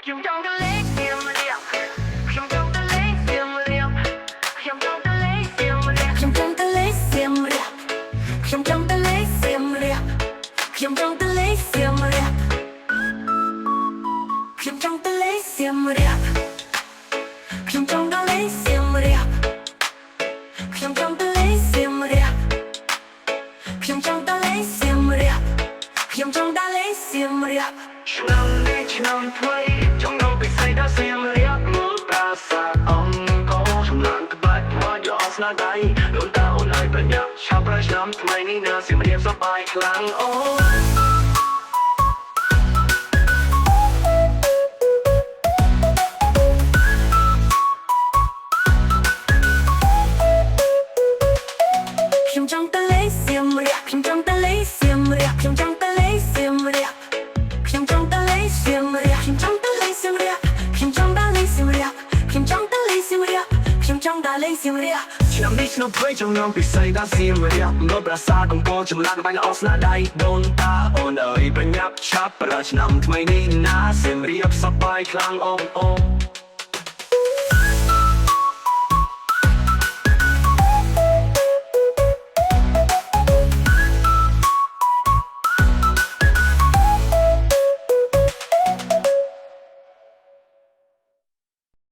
ខ្ញុំចង់ទៅលេងសៀមរាបខ្ញុំចង់ទៅលេងសៀមរាបខ្ញុំចង់ទៅលេងសៀមរាបខ្ញុំចង់ទៅលេងសៀមរាបខ្ញុំចង់ទៅលេងសៀមរាបខ្ញុំចង់ទៅលេងសៀមរាបខ្ញុំចង់ទៅលេងសៀមរាបខ្ញុំចង់ទៅលេងសៀមរាបខ្ញុំចង់ទៅលេងសៀមរាបខ្ញុំចង់ទៅលេងសៀមរាបខ្ញុំចង់ទៅលេងសៀមរាបឆ្នាំនេះឆ្នាំថ្មីចង់ទៅពិសេសដល់សៀមរាបមើលប្រាសាទអង្គរចំណានក្បាច់មកយកស្នាដៃដូនតាអូនឲ្យប្រញាប់ឆាប់ប្រឆ្នាំថ្មីនេះនៅសៀមរាបសប្បាយខ្លាំងអូខ្ញុំចង់ទៅលេងសៀមរាបខ្ញុំចង់ទៅលេងសៀមរាបខ្ញុំចង់ទៅលេងសៀមរាបខ្ញុំចង់ទៅលេងសៀមរាបខ្ញុំចង់ទៅលេងសៀមរាបខ្ញុំចង់ទៅលេងសៀមរាបខ្ញុំចង់ទៅលេងសៀមរាបខ្ញុំចង់ទៅលេងសៀមរាបឆ្នាំនេះឆ្នាំថ្មីចង់នាំពិសេសដល់សៀមរាបមើលប្រាសាទអង្គរចំណានក្បាច់ល្អស្នាដៃដូនតាអូនអើយប្រញាប់ឆាប់ប្រាឆ្នាំថ្មីនេះណាសៀមរាបសប្បាយខ្លាំងអូន